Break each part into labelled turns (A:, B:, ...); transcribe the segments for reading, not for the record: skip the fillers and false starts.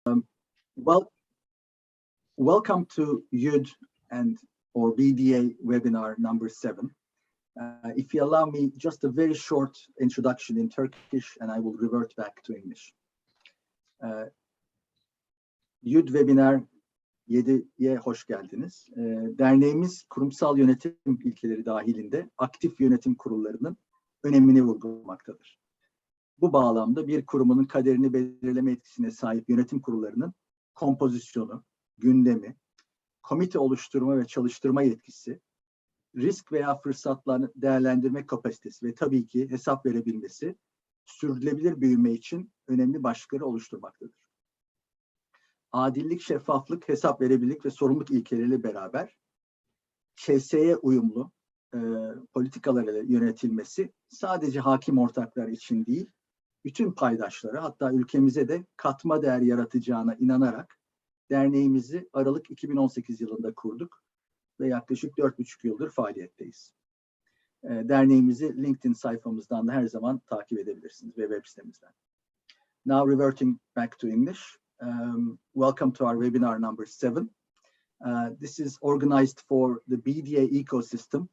A: Well, welcome to EUD or BDA webinar number 7. If you allow me just a very short introduction in Turkish, and I will revert back to English. EUD webinar 7'ye hoş geldiniz. Derneğimiz kurumsal yönetim ilkeleri dahilinde aktif yönetim kurullarının önemini vurgulamaktadır. Bu bağlamda bir kurumunun kaderini belirleme etkisine sahip yönetim kurullarının kompozisyonu, gündemi, komite oluşturma ve çalıştırma yetkisi, risk veya fırsatlarını değerlendirme kapasitesi ve tabii ki hesap verebilmesi sürdürülebilir büyüme için önemli başlıkları oluşturmaktadır. Adillik, şeffaflık, hesap verebilirlik ve sorumluluk ilkeleriyle beraber ÇS'ye uyumlu politikalarla yönetilmesi sadece hakim ortaklar için değil, bütün paydaşlara, hatta ülkemize de katma değer yaratacağına inanarak derneğimizi Aralık 2018 yılında kurduk ve yaklaşık 4,5 yıldır faaliyetteyiz. Derneğimizi LinkedIn sayfamızdan da her zaman takip edebilirsiniz ve web sitemizden. Now reverting back to English, welcome to our webinar number 7. This is organized for the BDA ecosystem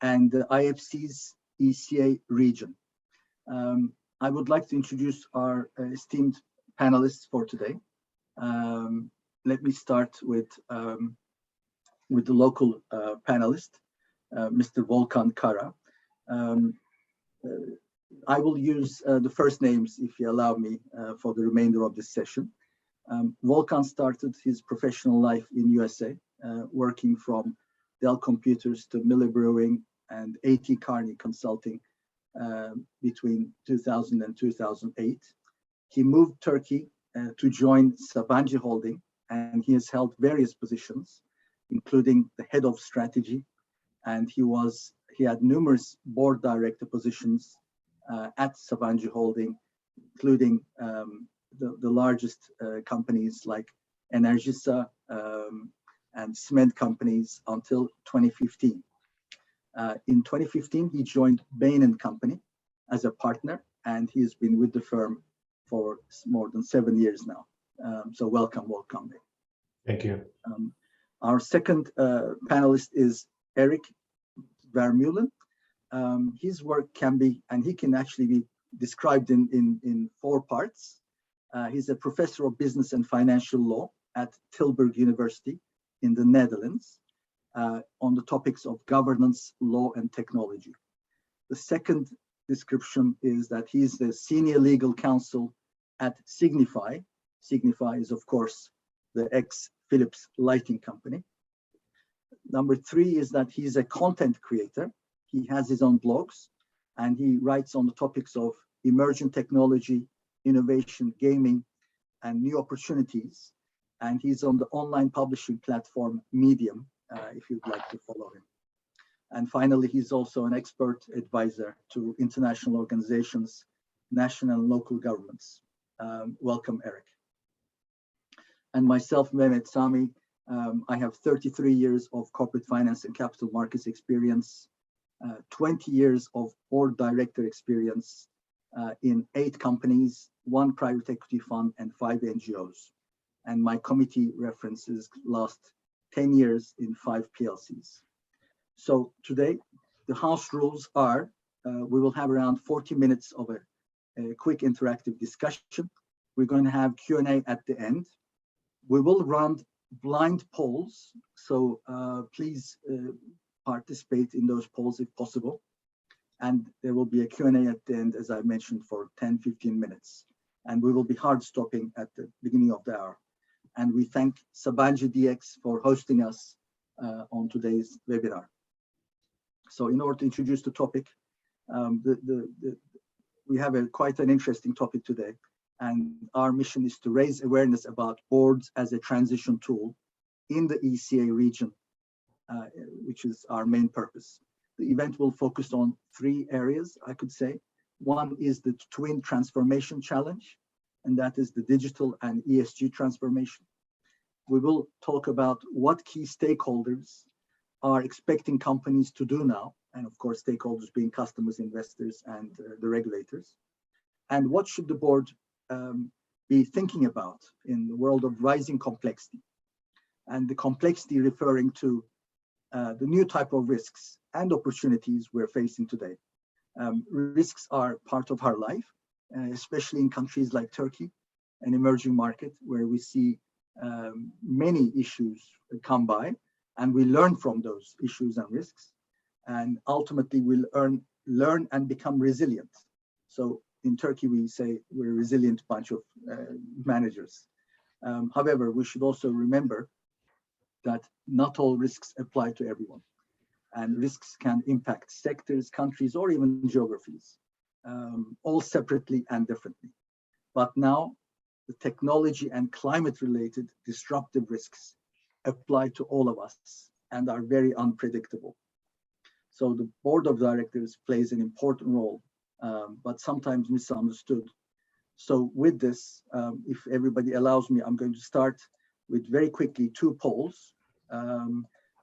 A: and the IFC's ECA region. I would like to introduce our esteemed panelists for today. Let me start with the local panelist, Mr. Volkan Kara. I will use the first names, if you allow me, for the remainder of this session. Volkan started his professional life in USA, working from Dell Computers to Miller Brewing and A.T. Kearney Consulting between 2000 and 2008. He moved Turkey to join Sabancı Holding, and he has held various positions, including the head of strategy, and he had numerous board director positions at Sabancı Holding, including the largest companies like Enerjisa and cement companies until 2015. In 2015, he joined Bain & Company as a partner, and he's been with the firm for more than 7 years now. So welcome.
B: Thank you.
A: Our second panelist is Eric Vermeulen. His work can actually be described in 4 parts. He's a professor of business and financial law at Tilburg University in the Netherlands on the topics of governance, law, and technology. The second description is that he's the senior legal counsel at Signify. Signify is, of course, the ex-Philips lighting company. Number 3 is that he's a content creator. He has his own blogs, and he writes on the topics of emerging technology, innovation, gaming, and new opportunities. And he's on the online publishing platform Medium, if you'd like to follow him. And finally, he's also an expert advisor to international organizations, national and local governments. Welcome, Eric. And myself, Mehmet Sami. I have 33 years of corporate finance and capital markets experience, 20 years of board director experience in 8 companies, 1 private equity fund, and 5 NGOs. And my committee references last 10 years in 5 PLCs. So today, the house rules are, we will have around 40 minutes of a quick interactive discussion. We're going to have Q&A at the end. We will run blind polls, so please participate in those polls if possible. And there will be a Q&A at the end, as I mentioned, for 10-15 minutes. And we will be hard stopping at the beginning of the hour. And we thank Sabancı DX for hosting us on today's webinar. So in order to introduce the topic, we have quite an interesting topic today. And our mission is to raise awareness about boards as a transition tool in the ECA region, which is our main purpose. The event will focus on 3 areas, I could say. One is the Twin Transformation Challenge, and that is the digital and ESG transformation. We will talk about what key stakeholders are expecting companies to do now, and of course, stakeholders being customers, investors, and the regulators. And what should the board be thinking about in the world of rising complexity. And the complexity referring to the new type of risks and opportunities we're facing today. Risks are part of our life, especially in countries like Turkey, an emerging market where we see many issues come by, and we learn from those issues and risks, and ultimately we'll learn and become resilient. So in Turkey, we say we're a resilient bunch of managers. However, we should also remember that not all risks apply to everyone, and risks can impact sectors, countries, or even geographies, all separately and differently. But now, the technology and climate-related disruptive risks apply to all of us and are very unpredictable. So the board of directors plays an important role, but sometimes misunderstood. So with this, if everybody allows me, I'm going to start with very quickly 2 polls.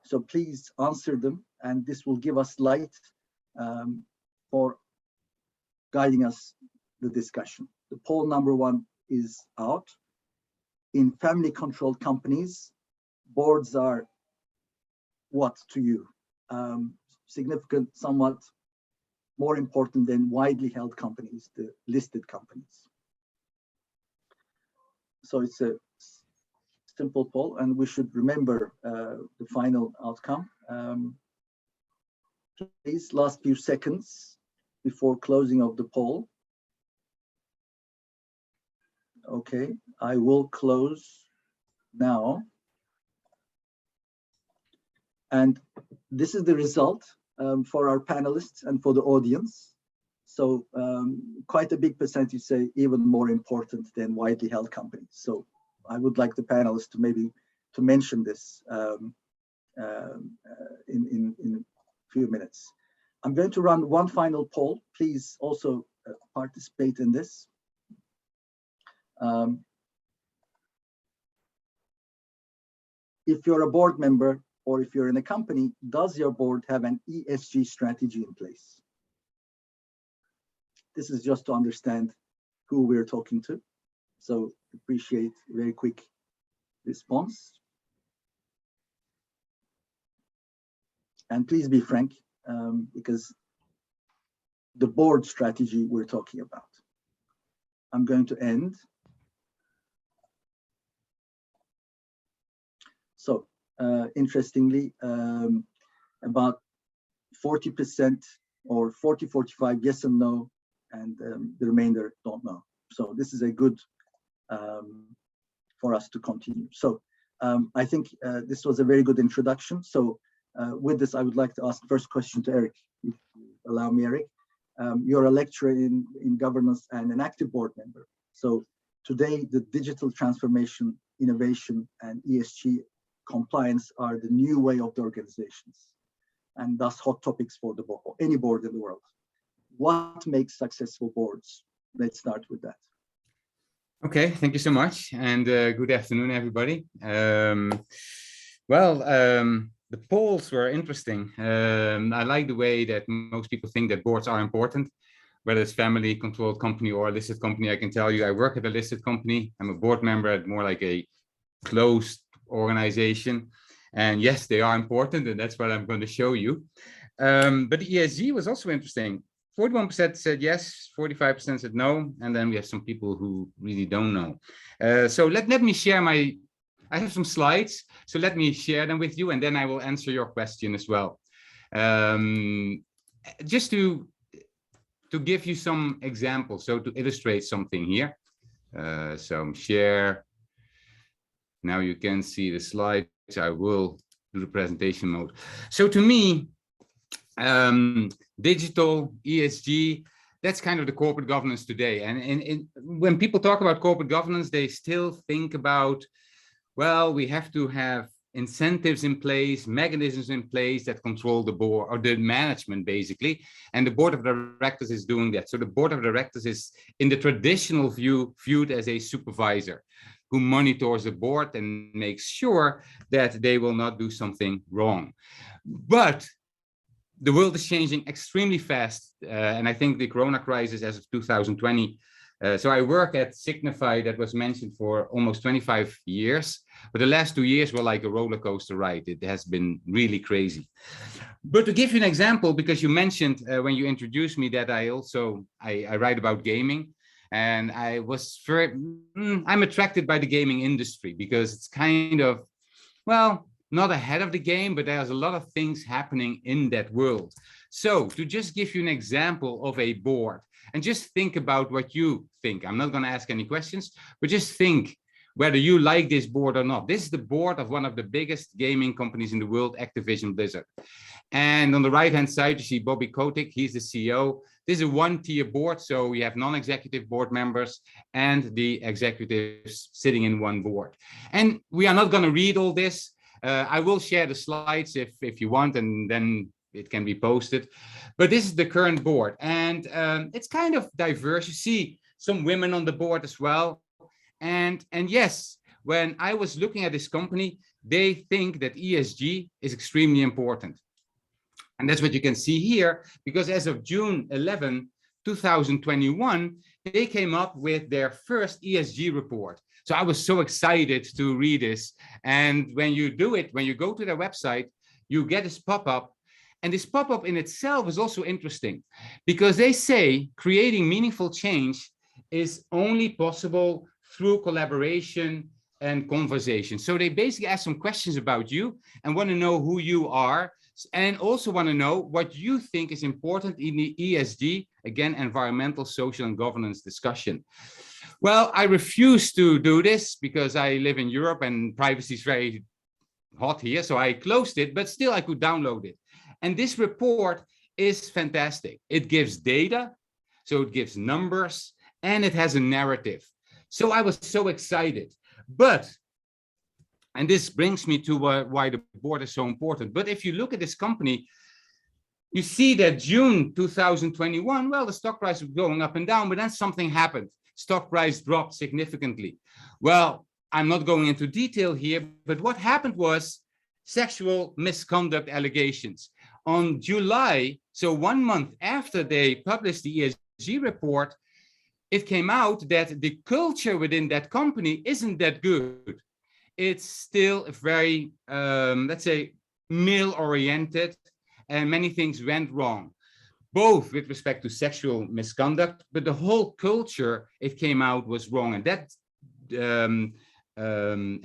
A: So please answer them, and this will give us light for guiding us the discussion. The poll number 1 is out. In family-controlled companies, boards are what to you? Significant, somewhat more important than widely held companies, the listed companies. So it's a simple poll, and we should remember the final outcome. Please, last few seconds before closing of the poll. Okay, I will close now. And this is the result for our panelists and for the audience. So quite a big percentage say even more important than widely held companies. So I would like the panelists to maybe to mention this in a few minutes. I'm going to run one final poll. Please also participate in this. If you're a board member or if you're in a company, does your board have an ESG strategy in place? This is just to understand who we're talking to. So appreciate very quick response. And please be frank, because the board strategy we're talking about. I'm going to end. So interestingly, about 40% or 40-45 yes and no, and the remainder don't know. So this is a good for us to continue. So I think this was a very good introduction. So with this, I would like to ask the first question to Eric, if you allow me, Eric. You're a lecturer in governance and an active board member. So today, the digital transformation, innovation, and ESG compliance are the new way of the organizations, and thus hot topics for the board, or any board in the world. What makes successful boards? Let's start with that.
C: Okay, thank you so much, and good afternoon, everybody. The polls were interesting. I like the way that most people think that boards are important, whether it's family-controlled company or a listed company. I can tell you, I work at a listed company. I'm a board member at more like a closed organization, and yes, they are important, and that's what I'm going to show you. But the ESG was also interesting. 41% said yes, 45% said no, and then we have some people who really don't know. So let me share I have some slides, so let me share them with you, and then I will answer your question as well. Just to give you some examples, so to illustrate something here. So share. Now you can see the slides. I will do the presentation mode. So to me, digital ESG, that's kind of the corporate governance today. And when people talk about corporate governance, they still think about, well, we have to have incentives in place, mechanisms in place that control the board or the management, basically. And the board of directors is doing that. So the board of directors is, in the traditional view, viewed as a supervisor who monitors the board and makes sure that they will not do something wrong. But the world is changing extremely fast. And I think the Corona crisis as of 2020 So I work at Signify, that was mentioned, for almost 25 years, but the last 2 years were like a roller coaster ride. It has been really crazy. But to give you an example, because you mentioned when you introduced me that I write about gaming, and I'm attracted by the gaming industry because it's kind of, well, not ahead of the game, but there's a lot of things happening in that world. So to just give you an example of a board, and just think about what you think. I'm not going to ask any questions, but just think whether you like this board or not. This is the board of one of the biggest gaming companies in the world, Activision Blizzard. And on the right-hand side, you see Bobby Kotick. He's the CEO. This is a one-tier board, so we have non-executive board members and the executives sitting in one board. And we are not going to read all this. I will share the slides if you want, and then it can be posted. But this is the current board, and it's kind of diverse. You see some women on the board as well. And yes, when I was looking at this company, they think that ESG is extremely important. And that's what you can see here, because as of June 11, 2021, they came up with their first ESG report. So I was so excited to read this. And when you do it, when you go to their website, you get this pop-up. And this pop-up in itself is also interesting, because they say creating meaningful change is only possible through collaboration and conversation. So they basically ask some questions about you and want to know who you are, and also want to know what you think is important in the ESG, again, environmental, social, and governance discussion. Well, I refuse to do this because I live in Europe and privacy is very hot here. So I closed it, but still I could download it. And this report is fantastic. It gives data, so it gives numbers, and it has a narrative. So I was so excited. But, and this brings me to why the board is so important. But if you look at this company, you see that June 2021, well, the stock price was going up and down, but then something happened. Stock price dropped significantly. Well, I'm not going into detail here, but what happened was sexual misconduct allegations. On July, so 1 month after they published the ESG report, it came out that the culture within that company isn't that good. It's still very, let's say, male-oriented, and many things went wrong, both with respect to sexual misconduct, but the whole culture, it came out, was wrong. And that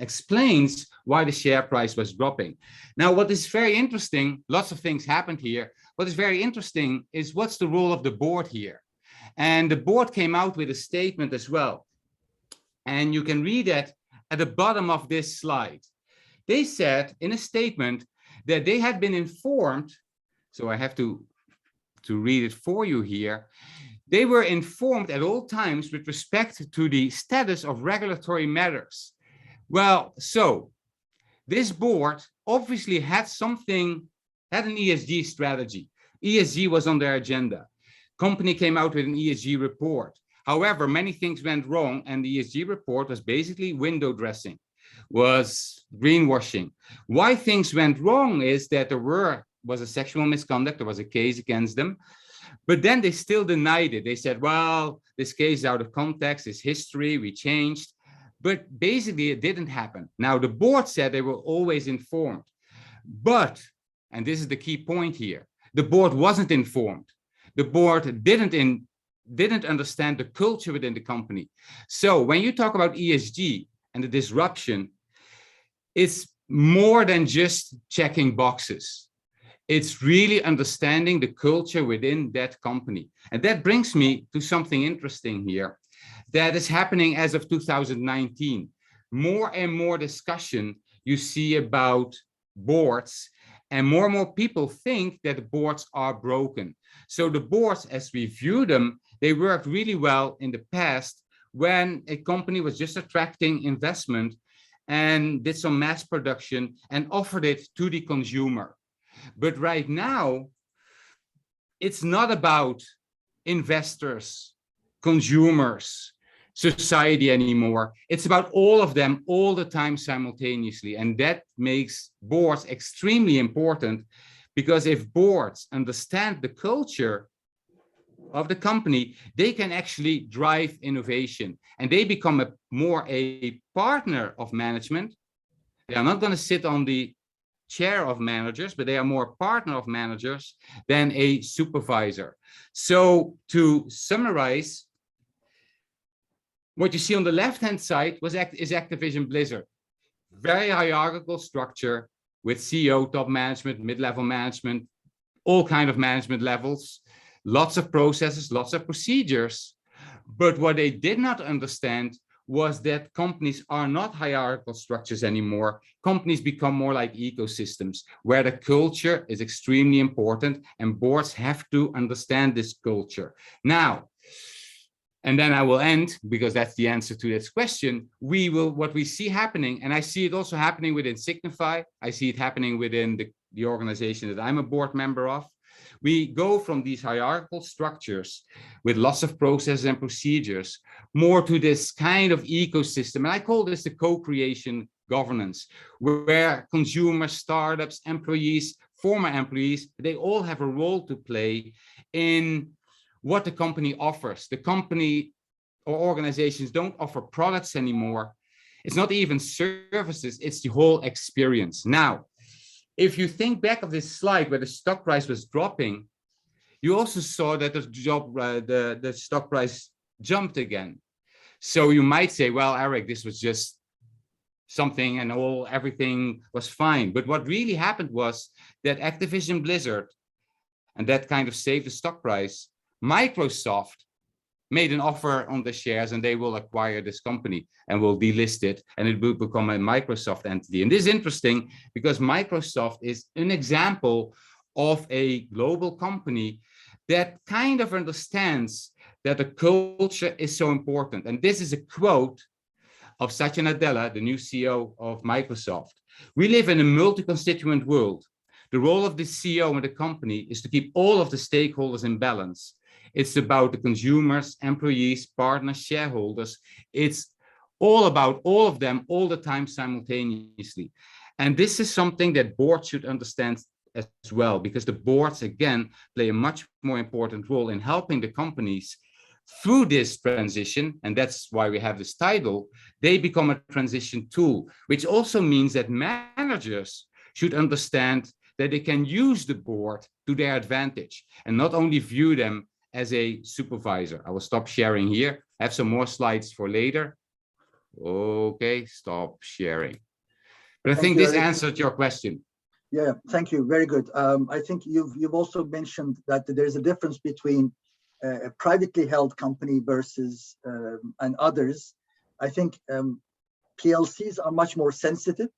C: explains why the share price was dropping. Now, what is very interesting, lots of things happened here. What is very interesting is what's the role of the board here? And the board came out with a statement as well. And you can read that at the bottom of this slide. They said in a statement that they had been informed, so I have to read it for you here. They were informed at all times with respect to the status of regulatory matters. Well, so this board obviously had an ESG strategy. ESG was on their agenda. Company came out with an ESG report. However, many things went wrong, and the ESG report was basically window dressing, was greenwashing. Why things went wrong is that there was a sexual misconduct, there was a case against them, but then they still denied it. They said, well, this case is out of context, it's history, we changed. But basically, it didn't happen. Now, the board said they were always informed. But, and this is the key point here, the board wasn't informed. The board didn't understand the culture within the company. So when you talk about ESG and the disruption, it's more than just checking boxes. It's really understanding the culture within that company. And that brings me to something interesting here that is happening as of 2019. More and more discussion you see about boards, and more people think that the boards are broken. So the boards, as we view them, they worked really well in the past when a company was just attracting investment and did some mass production and offered it to the consumer. But right now, it's not about investors, consumers, society anymore. It's about all of them all the time simultaneously. And that makes boards extremely important, because if boards understand the culture, of the company, they can actually drive innovation, and they become more a partner of management. They are not going to sit on the chair of managers, but they are more partner of managers than a supervisor. So to summarize, what you see on the left-hand side is Activision Blizzard. Very hierarchical structure with CEO, top management, mid-level management, all kind of management levels, lots of processes, lots of procedures. But what they did not understand was that companies are not hierarchical structures anymore. Companies become more like ecosystems where the culture is extremely important, and boards have to understand this culture. Now, and then I will end, because that's the answer to this question. What we see happening, and I see it also happening within Signify, I see it happening within the organization that I'm a board member of. We go from these hierarchical structures with lots of processes and procedures more to this kind of ecosystem. And I call this the co-creation governance, where consumers, startups, employees, former employees, they all have a role to play in what the company offers. The company or organizations don't offer products anymore. It's not even services, it's the whole experience. Now, if you think back of this slide where the stock price was dropping, you also saw that the stock price jumped again. So you might say, well, Eric, this was just something and everything was fine. But what really happened was that Activision Blizzard, and that kind of saved the stock price, Microsoft made an offer on the shares, and they will acquire this company and will delist it, and it will become a Microsoft entity. And this is interesting because Microsoft is an example of a global company that kind of understands that the culture is so important. And this is a quote of Satya Nadella, the new CEO of Microsoft. We live in a multi-constituent world. The role of the CEO and the company is to keep all of the stakeholders in balance. It's about the consumers, employees, partners, shareholders. It's all about all of them all the time simultaneously. And this is something that boards should understand as well, because the boards, again, play a much more important role in helping the companies through this transition. And that's why we have this title. They become a transition tool, which also means that managers should understand that they can use the board to their advantage and not only view them as a supervisor. I will stop sharing here. I have some more slides for later. Okay, stop sharing. But I think this answered your question.
A: Yeah, thank you. Very good. I think you've also mentioned that there's a difference between a privately held company versus and others. I think PLCs are much more sensitive.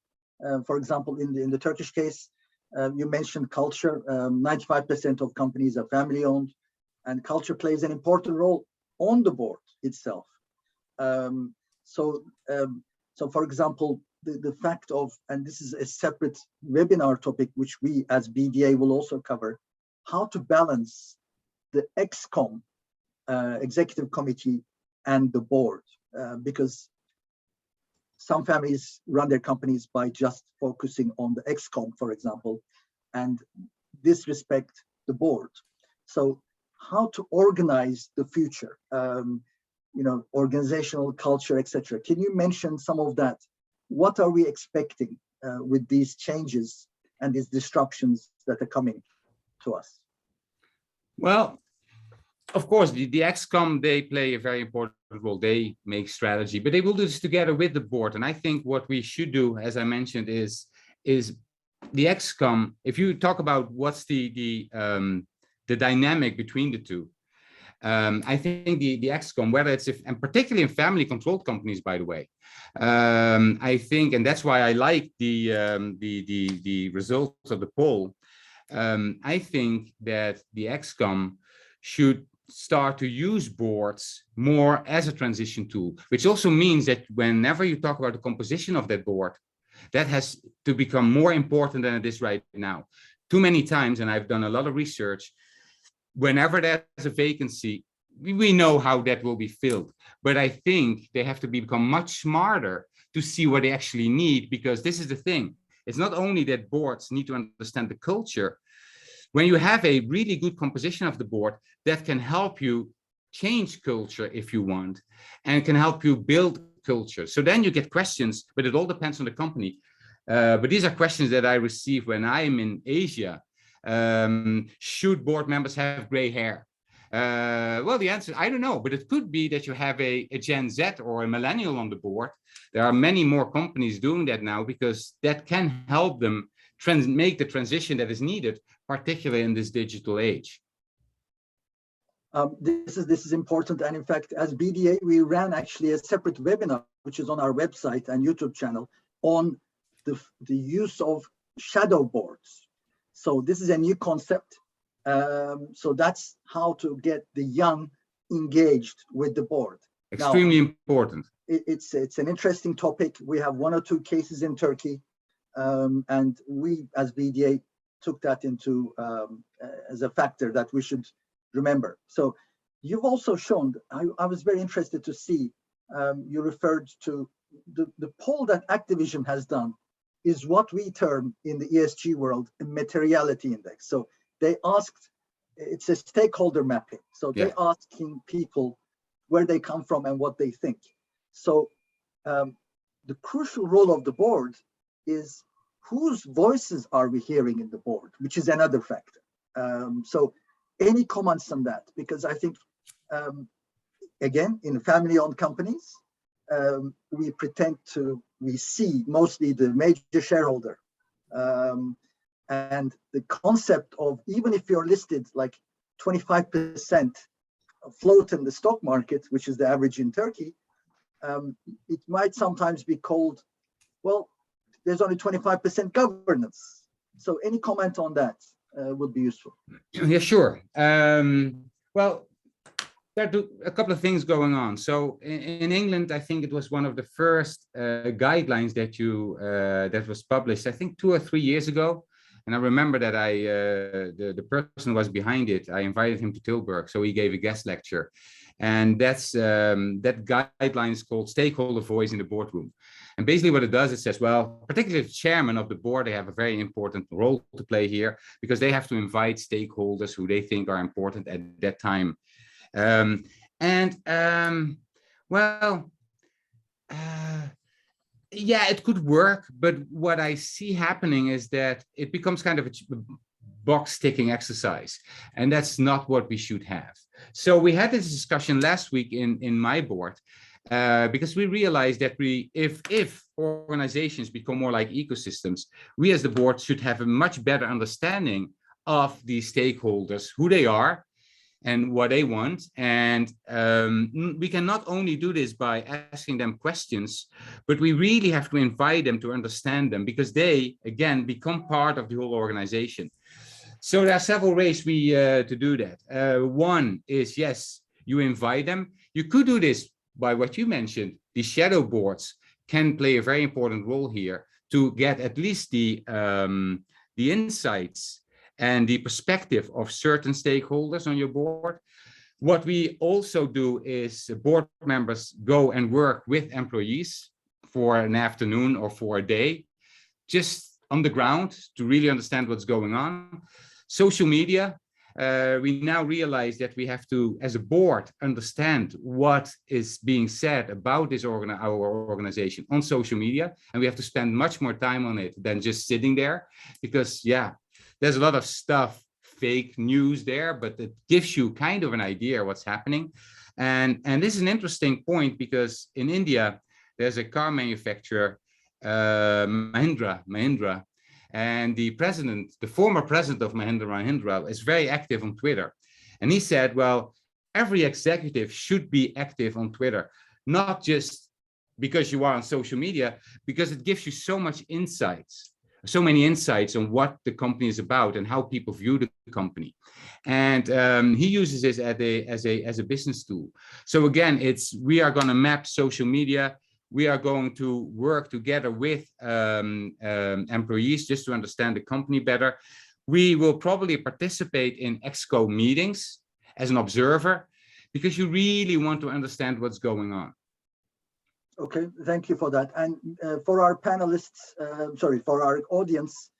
A: For example, in the Turkish case, you mentioned culture. 95% of companies are family owned, and culture plays an important role on the board itself. So for example, the fact of, and this is a separate webinar topic, which we as BDA will also cover, how to balance the ExCom, executive committee, and the board, because some families run their companies by just focusing on the ExCom, for example, and disrespect the board. So how to organize the future, organizational culture, etc. Can you mention some of that? What are we expecting with these changes and these disruptions that are coming to us?
C: Well, of course, the ExCom, they play a very important role. They make strategy, but they will do this together with the board. And I think what we should do, as I mentioned, is the ExCom. If you talk about what's the dynamic between the two, I think the ExCom, whether it's and particularly in family-controlled companies, by the way, I think, and that's why I like the results of the poll. I think that the ExCom should start to use boards more as a transition tool, which also means that whenever you talk about the composition of that board, that has to become more important than it is right now. Too many times, and I've done a lot of research, whenever there's a vacancy, we know how that will be filled. But I think they have to become much smarter to see what they actually need, because this is the thing. It's not only that boards need to understand the culture, when you have a really good composition of the board, that can help you change culture if you want, and can help you build culture. So then you get questions, but it all depends on the company. But these are questions that I receive when I'm in Asia. Should board members have gray hair? Well, the answer, I don't know, but it could be that you have a Gen Z or a millennial on the board. There are many more companies doing that now, because that can help them make the transition that is needed, particularly in this digital age.
A: This is important, and in fact, as BDA, we ran actually a separate webinar, which is on our website and YouTube channel, on the use of shadow boards. So this is a new concept. So that's how to get the young engaged with the board.
C: Extremely important.
A: It's an interesting topic. We have 1 or 2 cases in Turkey, and we as BDA took that into as a factor that we should remember. So you've also shown, I was very interested to see, you referred to the poll that Activision has done is what we term in the ESG world a materiality index. So they asked, it's a stakeholder mapping. So they're asking people where they come from and what they think. So the crucial role of the board is whose voices are we hearing in the board, which is another factor. So any comments on that? Because I think, again, in family-owned companies, we see mostly the major shareholder. And the concept of, even if you're listed like 25% float in the stock market, which is the average in Turkey, it might sometimes be called, well, there's only 25% governance. So any comment on that would be useful.
C: Yeah, sure. Well, there are a couple of things going on. So in England, I think it was one of the first guidelines that was published, I think 2 or 3 years ago. And I remember that the person who was behind it, I invited him to Tilburg, so he gave a guest lecture. And that guideline is called Stakeholder Voice in the Boardroom. And basically what it does, it says, well, particularly the chairman of the board, they have a very important role to play here, because they have to invite stakeholders who they think are important at that time. Yeah, it could work, but what I see happening is that it becomes kind of a box ticking exercise, and that's not what we should have. So we had this discussion last week in my board, because we realized that if organizations become more like ecosystems, we as the board should have a much better understanding of the stakeholders, who they are and what they want. And we can not only do this by asking them questions, but we really have to invite them to understand them, because they, again, become part of the whole organization. So there are several ways to do that. One is, yes, you invite them. You could do this by what you mentioned. The shadow boards can play a very important role here to get at least the insights and the perspective of certain stakeholders on your board. What we also do is board members go and work with employees for an afternoon or for a day, just on the ground, to really understand what's going on. Social media, we now realize that we have to, as a board, understand what is being said about this our organization on social media, and we have to spend much more time on it than just sitting there, because there's a lot of stuff, fake news there, but it gives you kind of an idea what's happening. And this is an interesting point, because in India, there's a car manufacturer, Mahindra, and the former president of Mahindra is very active on Twitter. And he said, well, every executive should be active on Twitter, not just because you are on social media, because it gives you so many insights on what the company is about and how people view the company. And he uses this as a business tool. So again, we are going to map social media. We are going to work together with employees just to understand the company better. We will probably participate in EXCO meetings as an observer, because you really want to understand what's going on.
A: Okay, thank you for that. And for our panelists, for our audience,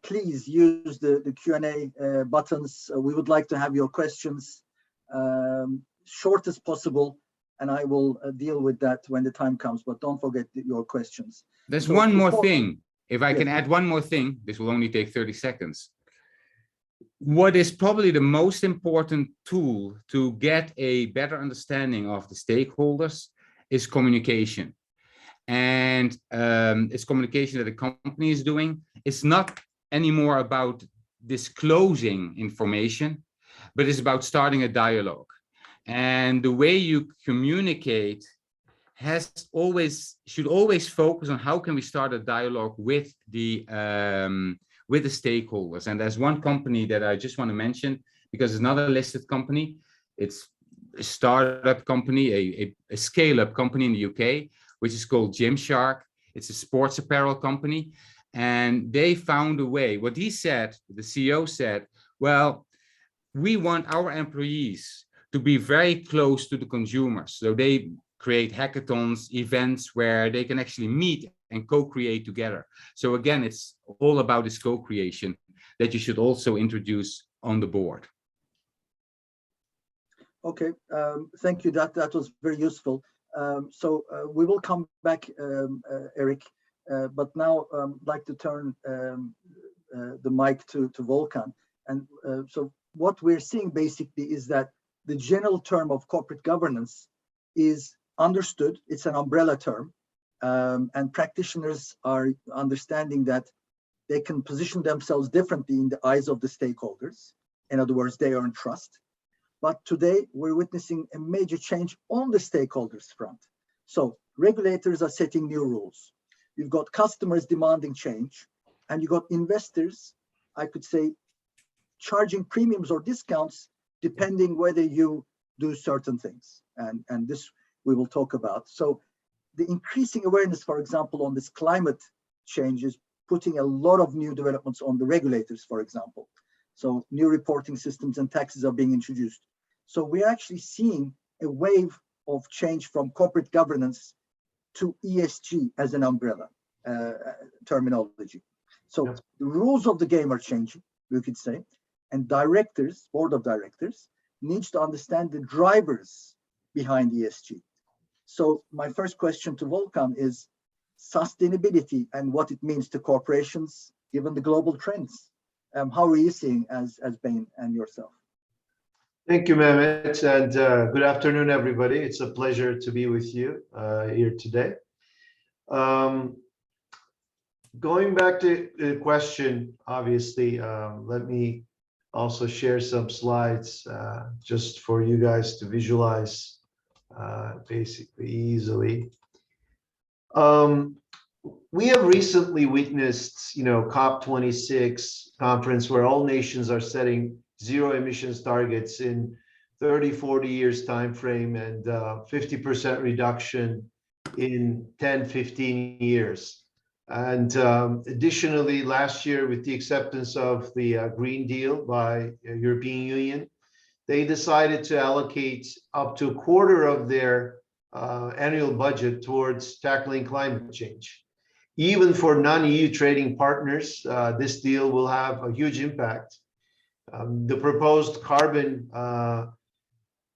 A: please use the Q&A buttons. We would like to have your questions short as possible, and I will deal with that when the time comes, but don't forget your questions.
C: There's
A: So
C: one more
A: before-
C: thing. If I can add one more thing, this will only take 30 seconds. What is probably the most important tool to get a better understanding of the stakeholders is communication. And it's communication that the company is doing. It's not anymore about disclosing information, but it's about starting a dialogue. And the way you communicate should always focus on how can we start a dialogue with the stakeholders. And there's one company that I just want to mention, because it's not a listed company. It's a startup company, a scale-up company in the UK, which is called Gymshark. It's a sports apparel company. And they found a way. What he said, the CEO said, well, we want our employees to be very close to the consumers. So they create hackathons, events where they can actually meet and co-create together. So again, it's all about this co-creation that you should also introduce on the board.
A: Okay, thank you. That was very useful. So we will come back, Eric, but now I'd like to turn the mic to Volkan. And so what we're seeing basically is that the general term of corporate governance is understood. It's an umbrella term, and practitioners are understanding that they can position themselves differently in the eyes of the stakeholders. In other words, they earn trust. But today we're witnessing a major change on the stakeholders front. So regulators are setting new rules. You've got customers demanding change, and you've got investors, I could say, charging premiums or discounts depending whether you do certain things. And this we will talk about. So the increasing awareness, for example, on this climate change is putting a lot of new developments on the regulators, for example. So new reporting systems and taxes are being introduced. So we're actually seeing a wave of change from corporate governance to ESG as an umbrella terminology. So
B: Yep.
A: The rules of the game are changing, we could say, and directors, board of directors, needs to understand the drivers behind ESG. So my first question to Volkan is sustainability and what it means to corporations given the global trends. How are you seeing as Bain and yourself?
B: Thank you, Mehmet, and good afternoon, everybody. It's a pleasure to be with you here today. Going back to the question, obviously, let me also share some slides just for you guys to visualize basically easily. We have recently witnessed, COP26 conference where all nations are setting zero emissions targets in 30, 40 years time frame and 50% reduction in 10, 15 years. And additionally, last year, with the acceptance of the Green Deal by the European Union, they decided to allocate up to a quarter of their annual budget towards tackling climate change. Even for non-EU trading partners, this deal will have a huge impact. The proposed carbon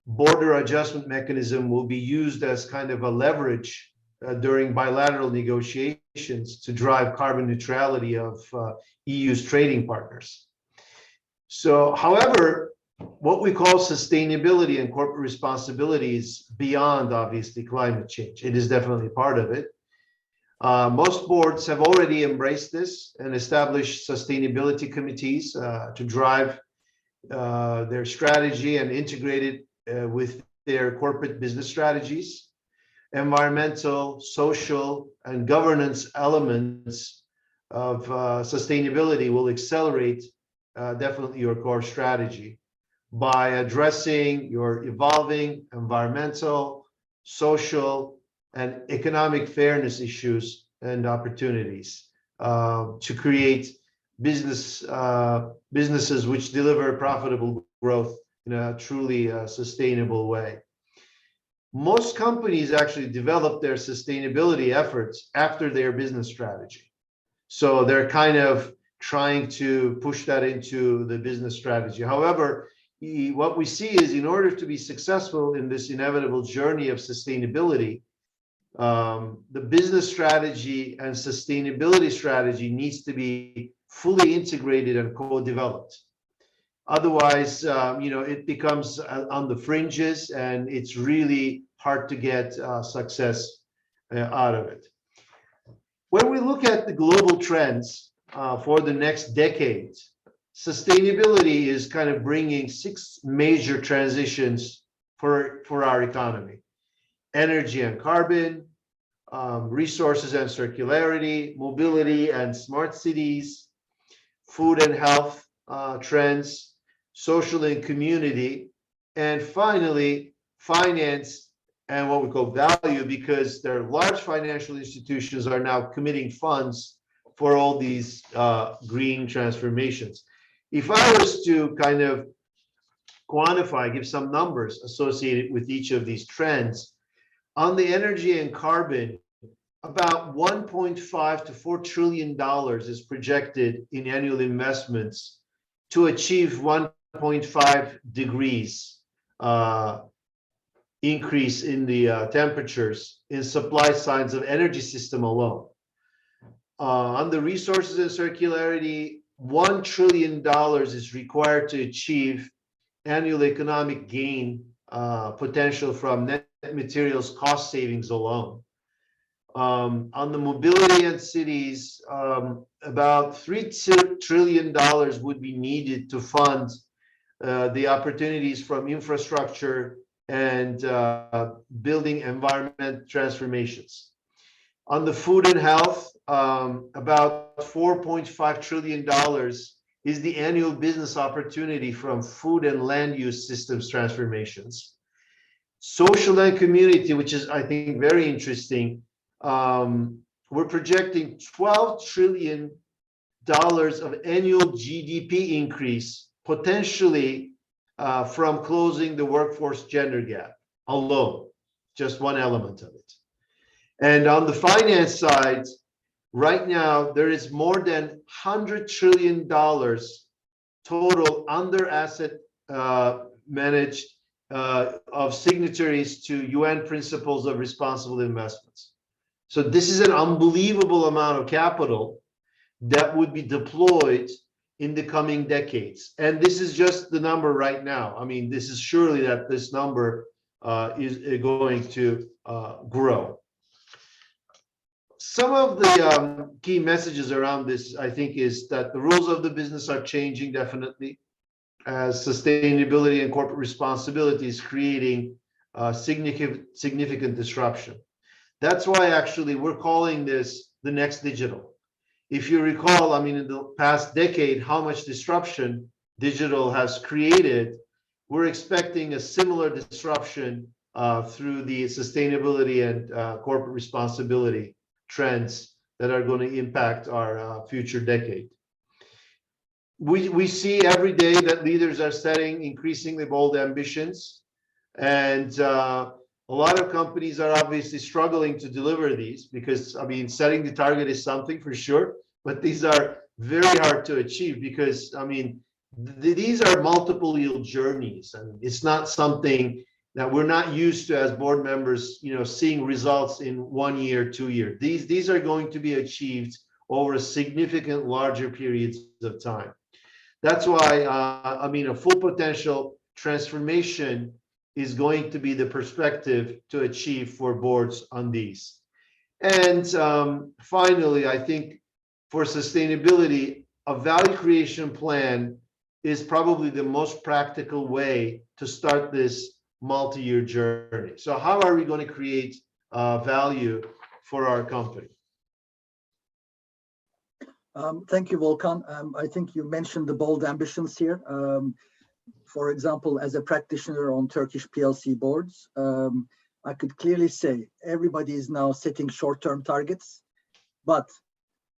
B: border adjustment mechanism will be used as kind of a leverage during bilateral negotiations to drive carbon neutrality of EU's trading partners. So, however, what we call sustainability and corporate responsibility is beyond, obviously, climate change. It is definitely part of it. Most boards have already embraced this and established sustainability committees to drive their strategy and integrate it with their corporate business strategies. Environmental, social, and governance elements of sustainability will accelerate definitely your core strategy by addressing your evolving environmental, social, and economic fairness issues and opportunities to create businesses which deliver profitable growth in a truly sustainable way. Most companies actually develop their sustainability efforts after their business strategy. So they're kind of trying to push that into the business strategy. However, what we see is in order to be successful in this inevitable journey of sustainability, the business strategy and sustainability strategy needs to be fully integrated and co-developed. Otherwise, it becomes on the fringes, and it's really hard to get success out of it. When we look at the global trends for the next decade, sustainability is kind of bringing 6 major transitions for our economy: energy and carbon, resources and circularity, mobility and smart cities, food and health trends, social and community, and finally, finance and what we call value, because their large financial institutions are now committing funds for all these green transformations. If I was to kind of quantify, give some numbers associated with each of these trends, on the energy and carbon, about $1.5 to $4 trillion is projected in annual investments to achieve 1.5 degrees increase in the temperatures in supply sides of energy system alone. On the resources and circularity, $1 trillion is required to achieve annual economic gain potential from net materials cost savings alone. On the mobility and cities, about $3 trillion would be needed to fund the opportunities from infrastructure and building environment transformations. On the food and health, about $4.5 trillion is the annual business opportunity from food and land use systems transformations. Social and community, which is, I think, very interesting. We're projecting $12 trillion of annual GDP increase, potentially from closing the workforce gender gap alone, just one element of it. And on the finance side, right now, there is more than $100 trillion total under asset managed of signatories to UN principles of responsible investments. So this is an unbelievable amount of capital that would be deployed in the coming decades. And this is just the number right now. I mean, this is surely that this number is going to grow. Some of the key messages around this, I think, is that the rules of the business are changing definitely, as sustainability and corporate responsibility is creating significant disruption. That's why actually we're calling this the next digital. If you recall, I mean, in the past decade, how much disruption digital has created, we're expecting a similar disruption through the sustainability and corporate responsibility trends that are going to impact our future decade. We see every day that leaders are setting increasingly bold ambitions, and a lot of companies are obviously struggling to deliver these because, I mean, setting the target is something for sure, but these are very hard to achieve because, I mean, these are multiple yield journeys, and it's not something that we're not used to as board members, seeing results in 1 year, 2 years. These are going to be achieved over a significant larger periods of time. That's why, I mean, a full potential transformation is going to be the perspective to achieve for boards on these. And finally, I think for sustainability, a value creation plan is probably the most practical way to start this multi-year journey. So how are we going to create value for our company?
A: Thank you, Volkan. I think you mentioned the bold ambitions here. For example, as a practitioner on Turkish PLC boards, I could clearly say everybody is now setting short-term targets, but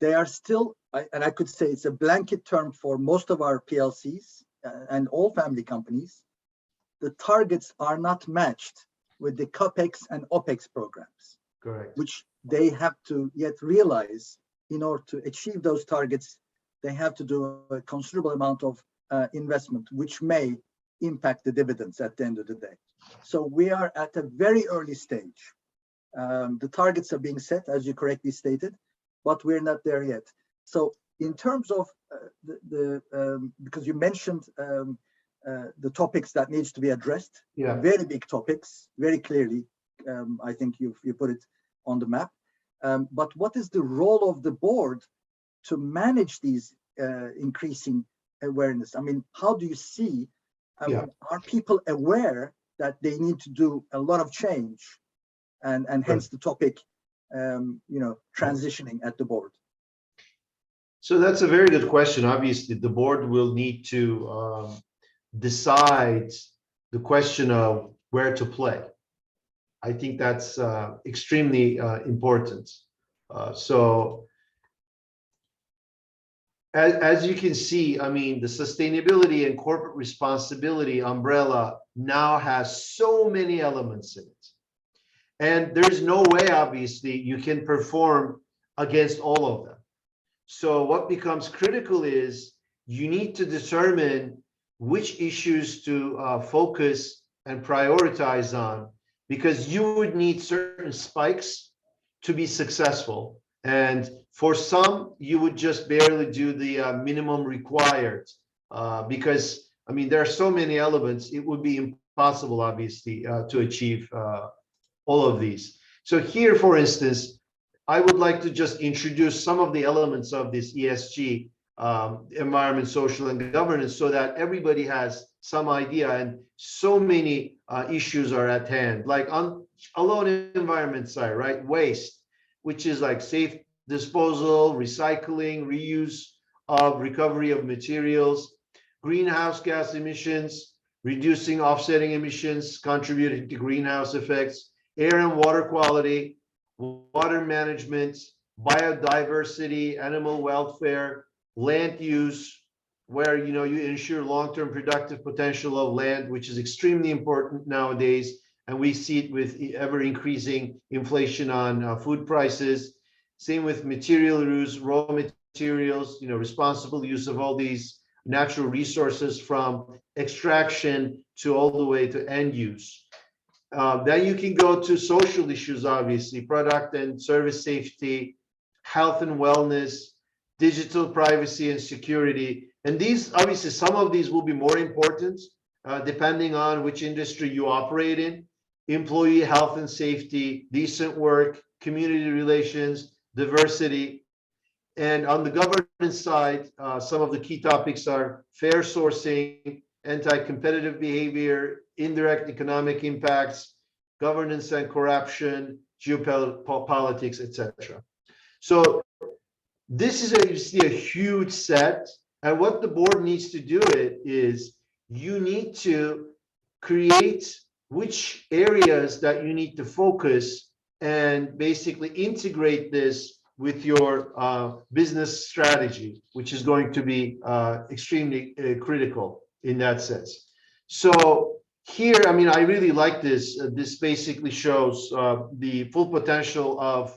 A: they are still, and I could say it's a blanket term for most of our PLCs and all family companies, the targets are not matched with the CAPEX and OPEX programs. Correct. Which they have to yet realize in order to achieve those targets they have to do a considerable amount of investment, which may impact the dividends at the end of the day. So we are at a very early stage. The targets are being set, as you correctly stated, but we're not there yet. So in terms of because you mentioned the topics that needs to be addressed, very big topics, very clearly. I think you put it on the map. But what is the role of the board to manage these increasing awareness? I mean, how do you see, are people aware that they need to do a lot of change, and hence the topic, transitioning at the board?
B: So that's a very good question. Obviously, the board will need to decide the question of where to play. I think that's extremely important. So as you can see, I mean, the sustainability and corporate responsibility umbrella now has so many elements in it. And there's no way, obviously, you can perform against all of them. So what becomes critical is you need to determine which issues to focus and prioritize on, because you would need certain spikes to be successful. And for some, you would just barely do the minimum required, because, I mean, there are so many elements, it would be impossible, obviously, to achieve all of these. So here, for instance, I would like to just introduce some of the elements of this ESG, environment, social, and governance, so that everybody has some idea. And so many issues are at hand, like on alone environment side, right? Waste, which is like safe disposal, recycling, reuse of recovery of materials, greenhouse gas emissions, reducing offsetting emissions, contributing to greenhouse effects, air and water quality, water management, biodiversity, animal welfare, land use, where you ensure long-term productive potential of land, which is extremely important nowadays, and we see it with ever-increasing inflation on food prices. Same with material use, raw materials, responsible use of all these natural resources from extraction to all the way to end use. Then you can go to social issues, obviously, product and service safety, health and wellness, digital privacy and security. And these, obviously, some of these will be more important depending on which industry you operate in. Employee health and safety, decent work, community relations, diversity. And on the governance side, some of the key topics are fair sourcing, anti-competitive behavior, indirect economic impacts, governance and corruption, geopolitics, etc. So this is a huge set, and what the board needs to do is you need to create which areas that you need to focus and basically integrate this with your business strategy, which is going to be extremely critical in that sense. So here, I mean, I really like this. This basically shows the full potential of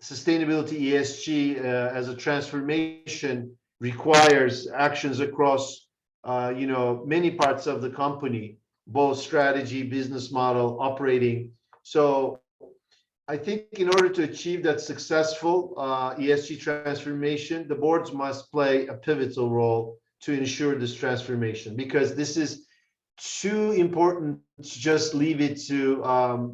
B: sustainability ESG as a transformation requires actions across, many parts of the company, both strategy, business model, operating. So I think in order to achieve that successful ESG transformation, the boards must play a pivotal role to ensure this transformation, because this is too important to just leave it to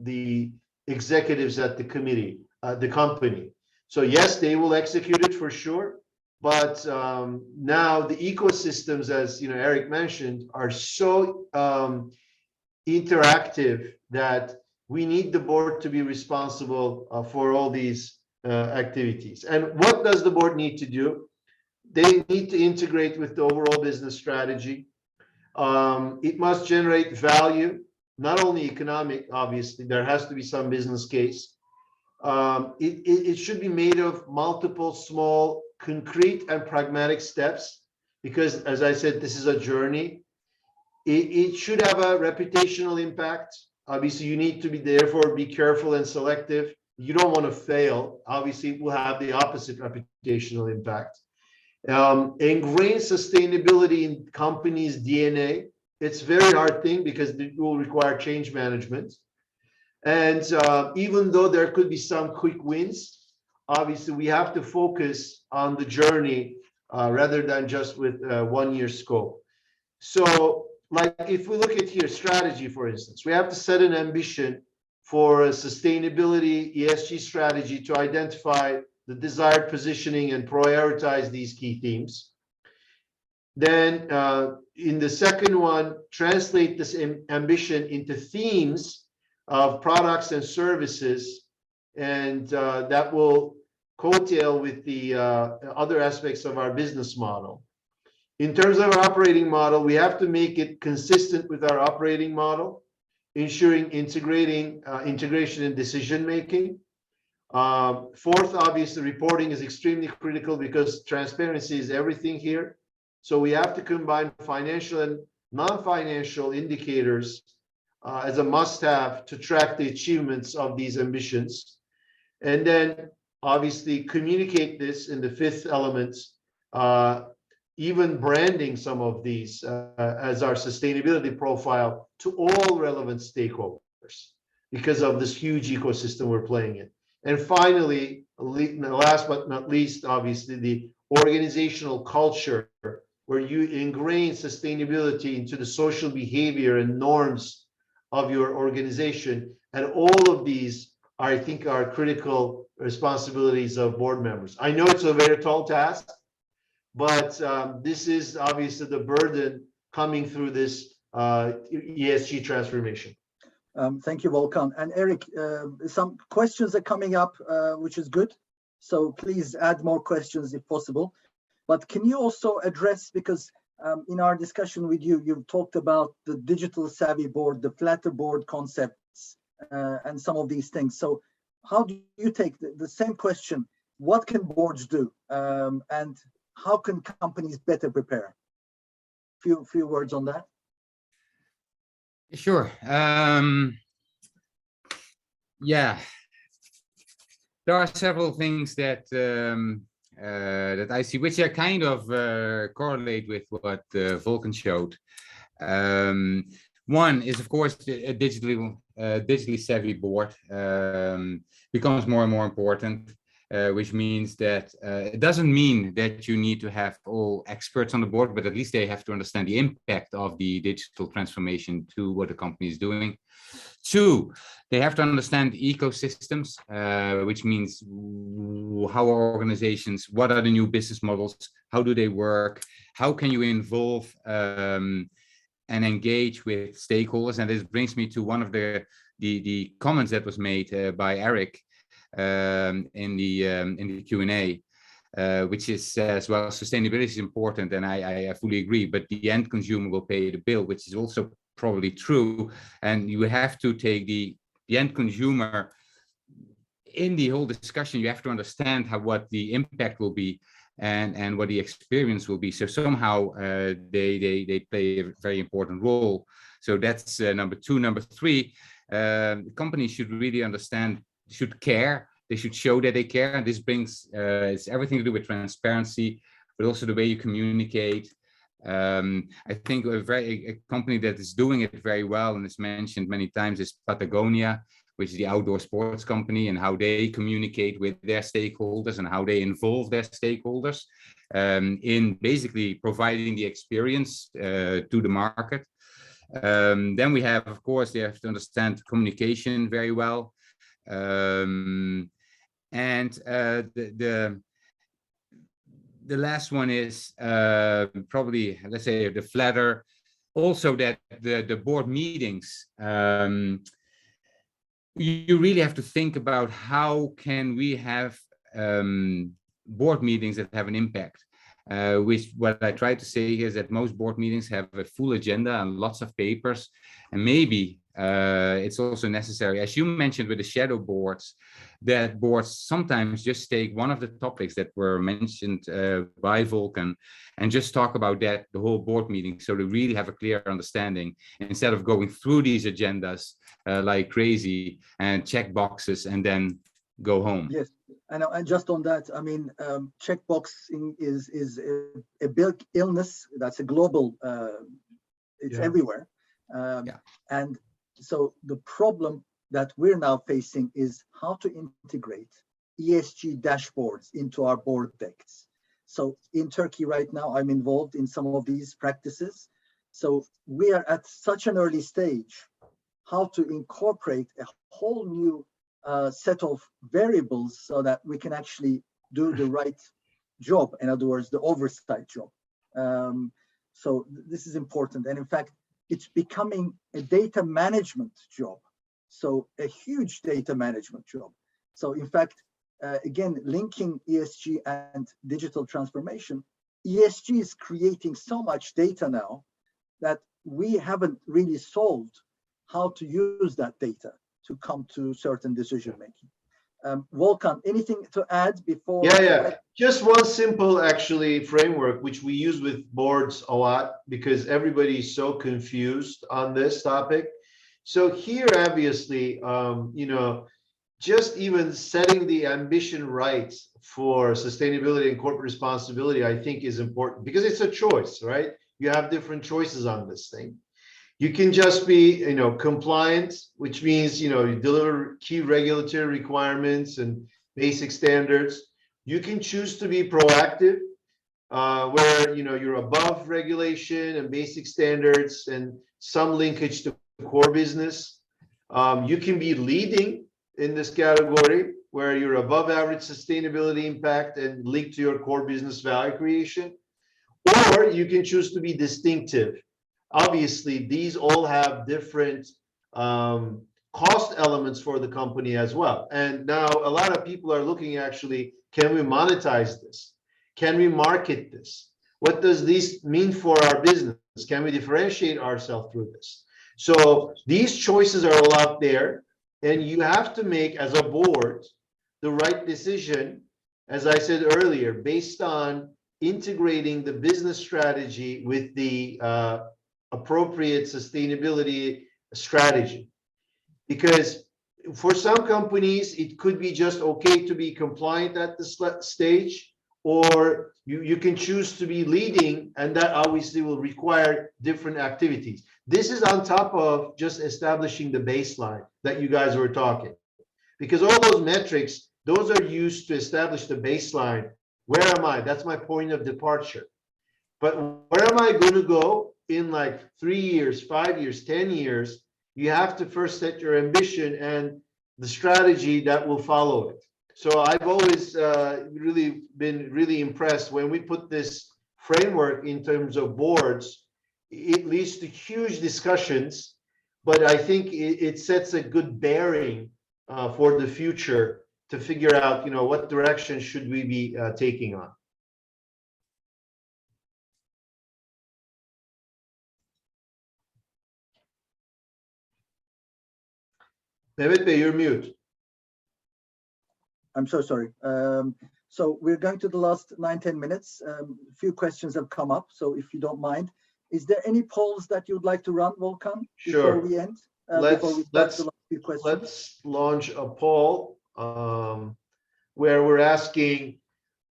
B: the executives at the committee, the company. So yes, they will execute it for sure, but now the ecosystems, as Eric mentioned, are so interactive that we need the board to be responsible for all these activities. And what does the board need to do? They need to integrate with the overall business strategy. It must generate value, not only economic, obviously, there has to be some business case. It should be made of multiple small, concrete, and pragmatic steps, because, as I said, this is a journey. It should have a reputational impact. Obviously, you need to be, therefore, be careful and selective. You don't want to fail. Obviously, it will have the opposite reputational impact. Ingrain sustainability in companies' DNA. It's a very hard thing because it will require change management. And even though there could be some quick wins, obviously we have to focus on the journey rather than just with 1 year scope. So like if we look at here, strategy, for instance, we have to set an ambition for a sustainability ESG strategy to identify the desired positioning and prioritize these key themes. Then in the second one, translate this ambition into themes of products and services, and that will coattail with the other aspects of our business model. In terms of our operating model, we have to make it consistent with our operating model, ensuring integration and decision making. Fourth, obviously, reporting is extremely critical because transparency is everything here. So we have to combine financial and non-financial indicators as a must-have to track the achievements of these ambitions. And then obviously communicate this in the fifth element, even branding some of these as our sustainability profile to all relevant stakeholders because of this huge ecosystem we're playing in. And finally, last but not least, obviously, the organizational culture where you ingrain sustainability into the social behavior and norms of your organization. And all of these, I think, are critical responsibilities of board members. I know it's a very tall task, but this is obviously the burden coming through this ESG transformation.
A: Thank you, Volkan. And Eric, some questions are coming up, which is good. So please add more questions if possible. But can you also address, because in our discussion with you, you've talked about the digital savvy board, the flatter board concepts, and some of these things. So how do you take the same question? What can boards do? And how can companies better prepare? Few words on that.
C: Sure. Yeah, there are several things that that I see, which are kind of correlate with what Volkan showed. One is, of course, a digitally savvy board becomes more and more important. Which means that it doesn't mean that you need to have all experts on the board, but at least they have to understand the impact of the digital transformation to what the company is doing. Two, they have to understand ecosystems, which means how are organizations, what are the new business models, how do they work, how can you involve and engage with stakeholders. And this brings me to one of the comments that was made by Eric in the Q&A, which is as well, sustainability is important, and I fully agree, but the end consumer will pay the bill, which is also probably true. And you have to take the end consumer in the whole discussion. You have to understand what the impact will be and what the experience will be. So somehow they play a very important role. So that's number two. Number three, companies should really understand, should care. They should show that they care. And this brings it's everything to do with transparency, but also the way you communicate. I think a company that is doing it very well and is mentioned many times is Patagonia, which is the outdoor sports company, and how they communicate with their stakeholders and how they involve their stakeholders in basically providing the experience to the market. Then we have, of course, they have to understand communication very well. And the last one is probably, let's say, the flatter. Also that the board meetings, you really have to think about how can we have board meetings that have an impact. Which what I try to say is that most board meetings have a full agenda and lots of papers, and maybe it's also necessary, as you mentioned with the shadow boards, that boards sometimes just take one of the topics that were mentioned by Volkan and just talk about that the whole board meeting, so they really have a clear understanding instead of going through these agendas like crazy and check boxes and then go home.
A: Yes, And just on that, I mean, checkboxing is a big illness. That's a global. It's everywhere. And so the problem that we're now facing is how to integrate ESG dashboards into our board decks. So in Turkey right now, I'm involved in some of these practices. So we are at such an early stage, how to incorporate a whole new set of variables so that we can actually do the right job. In other words, the oversight job. So this is important. And in fact, it's becoming a data management job. So a huge data management job. So in fact, again, linking ESG and digital transformation, ESG is creating so much data now that we haven't really solved how to use that data to come to certain decision making. Volkan, anything to add before?
B: Yeah. Just one simple actually framework, which we use with boards a lot because everybody is so confused on this topic. So here, obviously, just even setting the ambition right for sustainability and corporate responsibility, I think is important because it's a choice, right? You have different choices on this thing. You can just be, compliant, which means, you deliver key regulatory requirements and basic standards. You can choose to be proactive, where, you're above regulation and basic standards and some linkage to core business. You can be leading in this category where you're above average sustainability impact and linked to your core business value creation, or you can choose to be distinctive. Obviously, these all have different cost elements for the company as well. And now a lot of people are looking actually, can we monetize this? Can we market this? What does this mean for our business? Can we differentiate ourselves through this? So these choices are all out there, and you have to make, as a board, the right decision, as I said earlier, based on integrating the business strategy with the appropriate sustainability strategy. Because for some companies, it could be just okay to be compliant at this stage, or you can choose to be leading, and that obviously will require different activities. This is on top of just establishing the baseline that you guys were talking. Because all those metrics, those are used to establish the baseline. Where am I? That's my point of departure. But where am I going to go in like 3 years, 5 years, 10 years? You have to first set your ambition and the strategy that will follow it. So I've always really been really impressed when we put this framework in terms of boards. It leads to huge discussions, but I think it sets a good bearing for the future to figure out, what direction should we be taking on. Mehmet Bey, you're mute.
A: I'm so sorry. So we're going to the last 9-10 minutes. A few questions have come up. So if you don't mind, is there any polls that you'd like to run, Volkan, before we end? Before we start the last few questions?
B: Let's launch a poll where we're asking,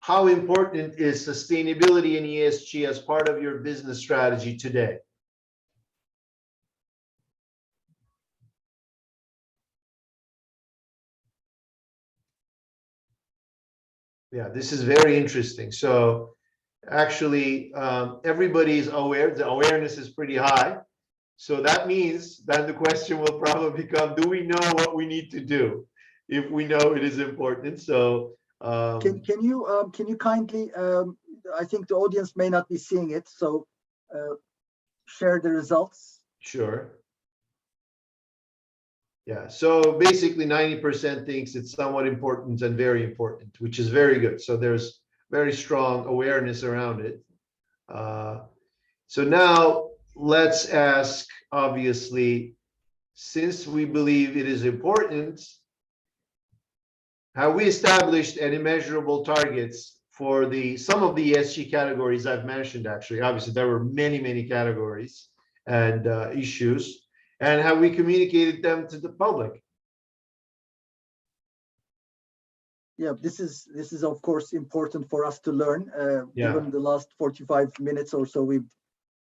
B: how important is sustainability and ESG as part of your business strategy today? Yeah, this is very interesting. So actually, everybody's aware, the awareness is pretty high. So that means that the question will probably become, do we know what we need to do if we know it is important? So
A: can you kindly, I think the audience may not be seeing it, so share the results.
B: Sure. Yeah, so basically 90% thinks it's somewhat important and very important, which is very good. So there's very strong awareness around it. So now let's ask, obviously, since we believe it is important, have we established any measurable targets for some of the ESG categories I've mentioned? Actually, obviously, there were many categories and issues. And have we communicated them to the public?
A: Yeah, this is of course important for us to learn.
B: Yeah.
A: Given the last 45 minutes or so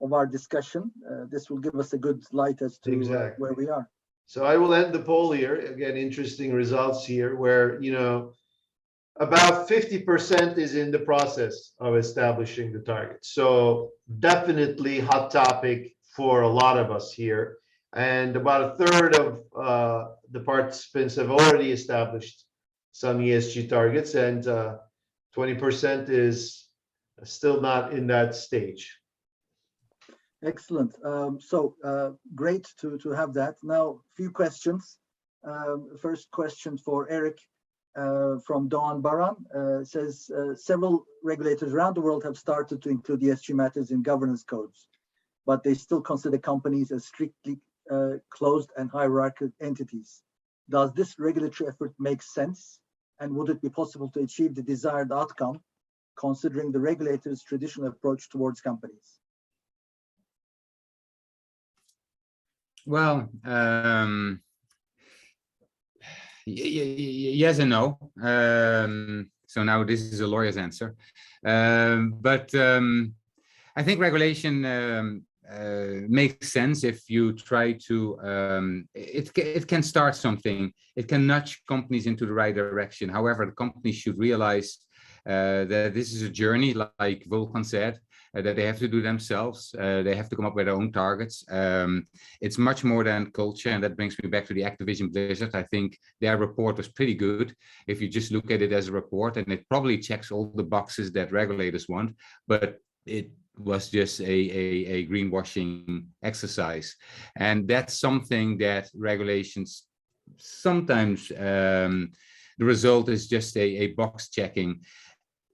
A: of our discussion, this will give us a good light as to
B: Exactly.
A: where we are.
B: So I will end the poll here. Again, interesting results here where, about 50% is in the process of establishing the target. So definitely hot topic for a lot of us here. And about a third of the participants have already established some ESG targets, and 20% is still not in that stage.
A: Excellent. Great to have that. Now, few questions. First question for Eric from Don Baran says, several regulators around the world have started to include ESG matters in governance codes, but they still consider companies as strictly closed and hierarchical entities. Does this regulatory effort make sense? And would it be possible to achieve the desired outcome considering the regulator's traditional approach towards companies?
C: Well, yes and no. So now this is a lawyer's answer. But I think regulation makes sense if you try to, it can start something. It can nudge companies into the right direction. However, the companies should realize that this is a journey, like Volkan said, that they have to do themselves. They have to come up with their own targets. It's much more than culture, and that brings me back to the Activision Blizzard. I think their report was pretty good if you just look at it as a report, and it probably checks all the boxes that regulators want, but it was just a greenwashing exercise. And that's something that regulations sometimes, the result is just a box checking.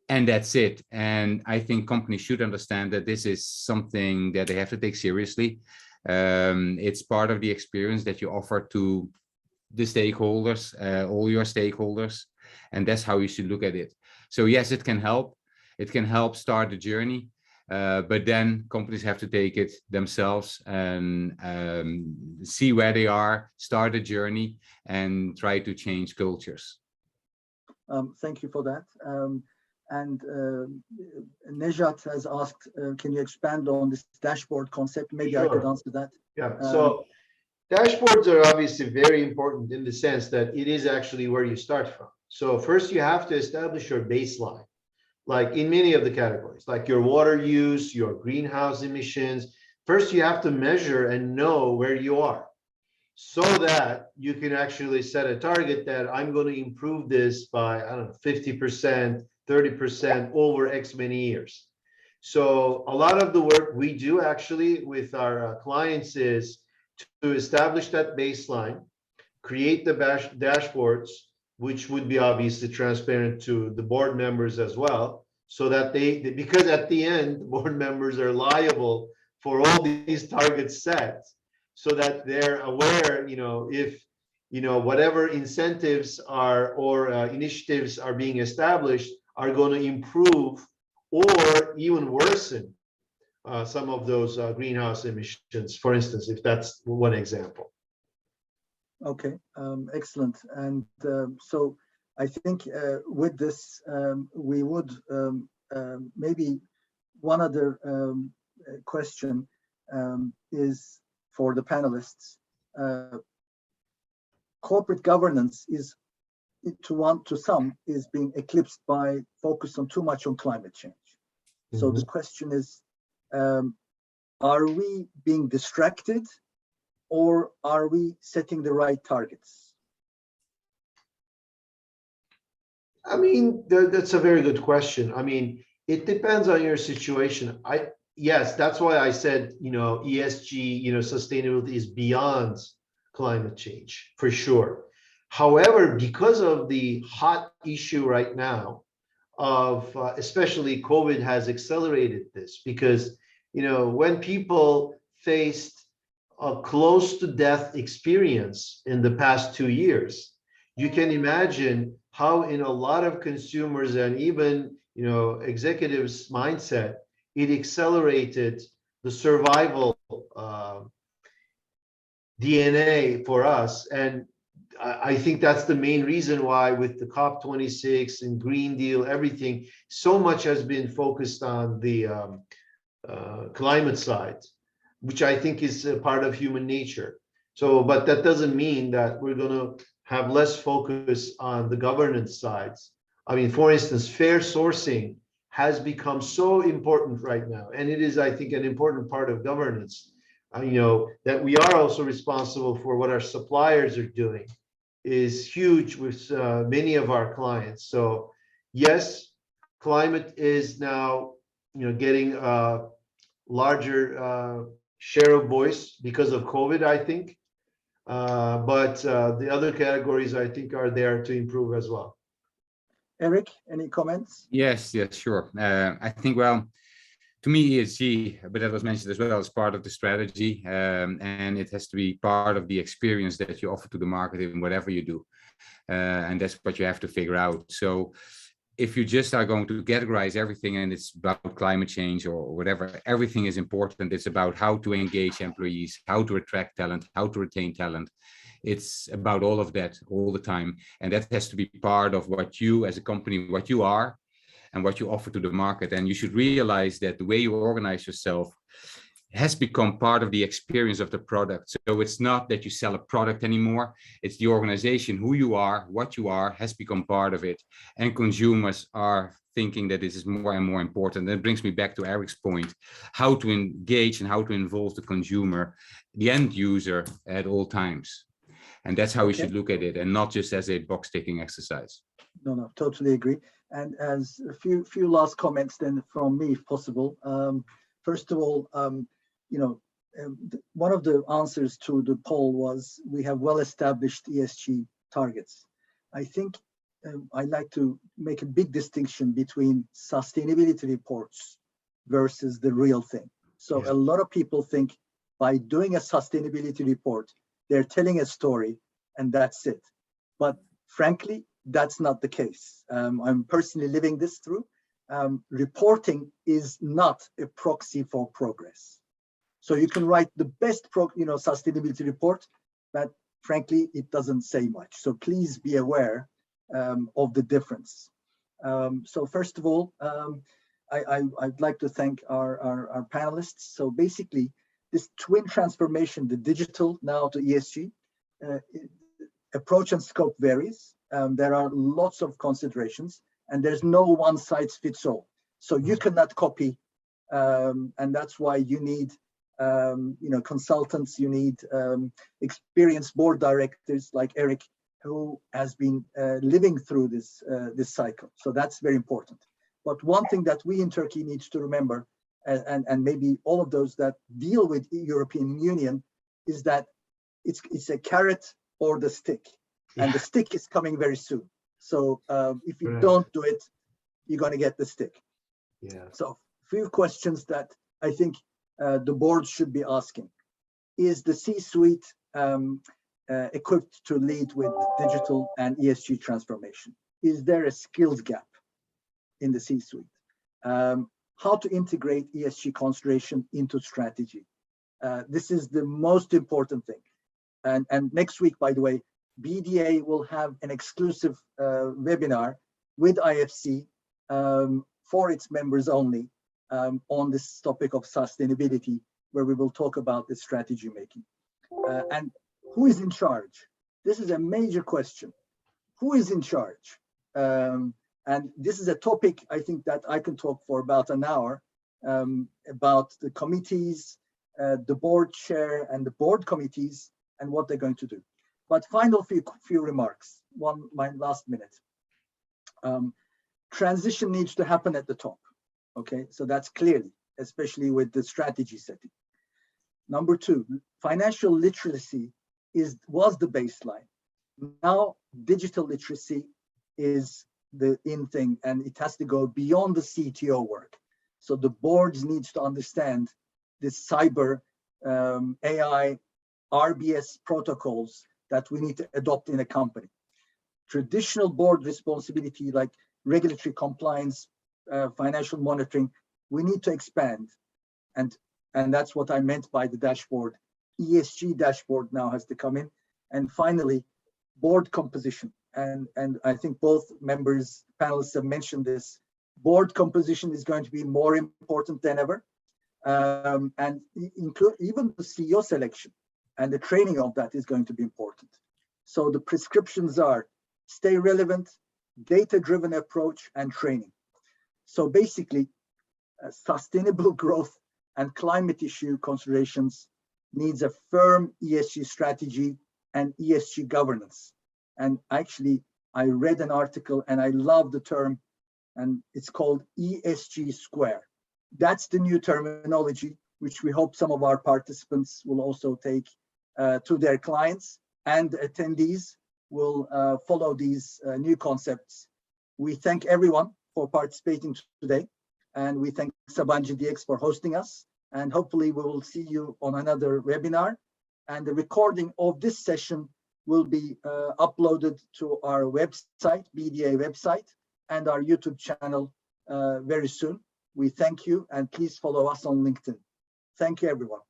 C: And that's it. And I think companies should understand that this is something that they have to take seriously. It's part of the experience that you offer to the stakeholders, all your stakeholders, and that's how you should look at it. So yes, it can help. It can help start the journey, but then companies have to take it themselves and see where they are, start the journey, and try to change cultures.
A: Thank you for that. And Nejat has asked, can you expand on this dashboard concept? Maybe
B: Sure.
A: I could answer that.
B: Yeah, so dashboards are obviously very important in the sense that it is actually where you start from. So first you have to establish your baseline, like in many of the categories, like your water use, your greenhouse emissions. First, you have to measure and know where you are so that you can actually set a target that I'm going to improve this by, I don't know, 50%, 30% over X many years. So a lot of the work we do actually with our clients is to establish that baseline, create the dashboards, which would be obviously transparent to the board members as well, so that because at the end, board members are liable for all these targets set, so that they're aware, if, whatever incentives are or initiatives are being established are going to improve or even worsen some of those greenhouse emissions, for instance, if that's one example.
A: Okay, excellent. And so I think with this, we would maybe one other question is for the panelists. Corporate governance is, to some, is being eclipsed by focus on too much on climate change. So the question is, are we being distracted, or are we setting the right targets?
B: I mean, that's a very good question. I mean, it depends on your situation. Yes, that's why I said, ESG, sustainability is beyond climate change for sure. However, because of the hot issue right now of especially COVID has accelerated this, because, when people faced a close to death experience in the past 2 years, you can imagine how in a lot of consumers and even, executives' mindset, it accelerated the survival DNA for us. And I think that's the main reason why with the COP26 and Green Deal, everything, so much has been focused on the climate side, which I think is a part of human nature. So, but that doesn't mean that we're going to have less focus on the governance sides. I mean, for instance, fair sourcing has become so important right now, and it is, I think, an important part of governance. That we are also responsible for what our suppliers are doing is huge with many of our clients. So yes, climate is now, getting a larger share of voice because of COVID, I think. But the other categories, I think, are there to improve as well.
A: Eric, any comments?
C: Yes, sure. I think, well, to me, ESG, but that was mentioned as well, as part of the strategy, and it has to be part of the experience that you offer to the market in whatever you do. And that's what you have to figure out. So if you just are going to categorize everything and it's about climate change or whatever, everything is important. It's about how to engage employees, how to attract talent, how to retain talent. It's about all of that all the time. And that has to be part of what you as a company, what you are and what you offer to the market. And you should realize that the way you organize yourself has become part of the experience of the product. So it's not that you sell a product anymore. It's the organization, who you are, what you are, has become part of it. And consumers are thinking that this is more and more important. That brings me back to Eric's point, how to engage and how to involve the consumer, the end user at all times. And that's how we should look at it, and not just as a box ticking exercise.
A: No, totally agree. And as a few last comments then from me, if possible. First of all, one of the answers to the poll was we have well-established ESG targets. I think I'd like to make a big distinction between sustainability reports versus the real thing. So a lot of people think by doing a sustainability report, they're telling a story and that's it. But frankly, that's not the case. I'm personally living this through. Reporting is not a proxy for progress. So you can write the best sustainability report, but frankly, it doesn't say much. So please be aware of the difference. So first of all, I'd like to thank our panelists. So basically, this twin transformation, the digital now to ESG, approach and scope varies. There are lots of considerations, and there's no one size fits all. So you cannot copy, and that's why you need consultants, you need experienced board directors like Eric, who has been living through this cycle. So that's very important. But one thing that we in Turkey need to remember, and maybe all of those that deal with the European Union, is that it's a carrot or the stick, and the stick is coming very soon. So if you don't do it, you're going to get the stick. So a few questions that I think the board should be asking. Is the C-suite equipped to lead with digital and ESG transformation? Is there a skills gap in the C-suite? How to integrate ESG consideration into strategy? This is the most important thing. And next week, by the way, BDA will have an exclusive webinar with IFC for its members only on this topic of sustainability, where we will talk about the strategy making. And who is in charge? This is a major question. Who is in charge? And this is a topic I think that I can talk for about an hour about the committees, the board chair and the board committees and what they're going to do. But final few remarks, my last minute. Transition needs to happen at the top. Okay, so that's clearly, especially with the strategy setting. Number two, financial literacy was the baseline. Now digital literacy is the in thing, and it has to go beyond the CTO work. So the boards needs to understand this cyber AI RBS protocols that we need to adopt in a company. Traditional board responsibility like regulatory compliance, financial monitoring, we need to expand. And that's what I meant by the dashboard. ESG dashboard now has to come in. And finally, board composition. And I think both members, panelists have mentioned this. Board composition is going to be more important than ever. And include even the CEO selection and the training of that is going to be important. So the prescriptions are stay relevant, data-driven approach, and training. So basically, sustainable growth and climate issue considerations needs a firm ESG strategy and ESG governance. And actually, I read an article and I love the term, and it's called ESG Square. That's the new terminology, which we hope some of our participants will also take to their clients, and attendees will follow these new concepts. We thank everyone for participating today, and we thank Sabancı DX for hosting us, and hopefully we will see you on another webinar, and the recording of this session will be uploaded to our website, BDA website, and our YouTube channel very soon. We thank you, and please follow us on LinkedIn. Thank you, everyone,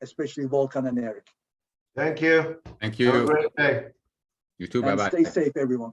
A: especially Volkan and Eric.
B: Thank you.
C: Thank you.
B: Have a great day.
C: You too.
A: And
C: Bye-bye.
A: stay safe, everyone.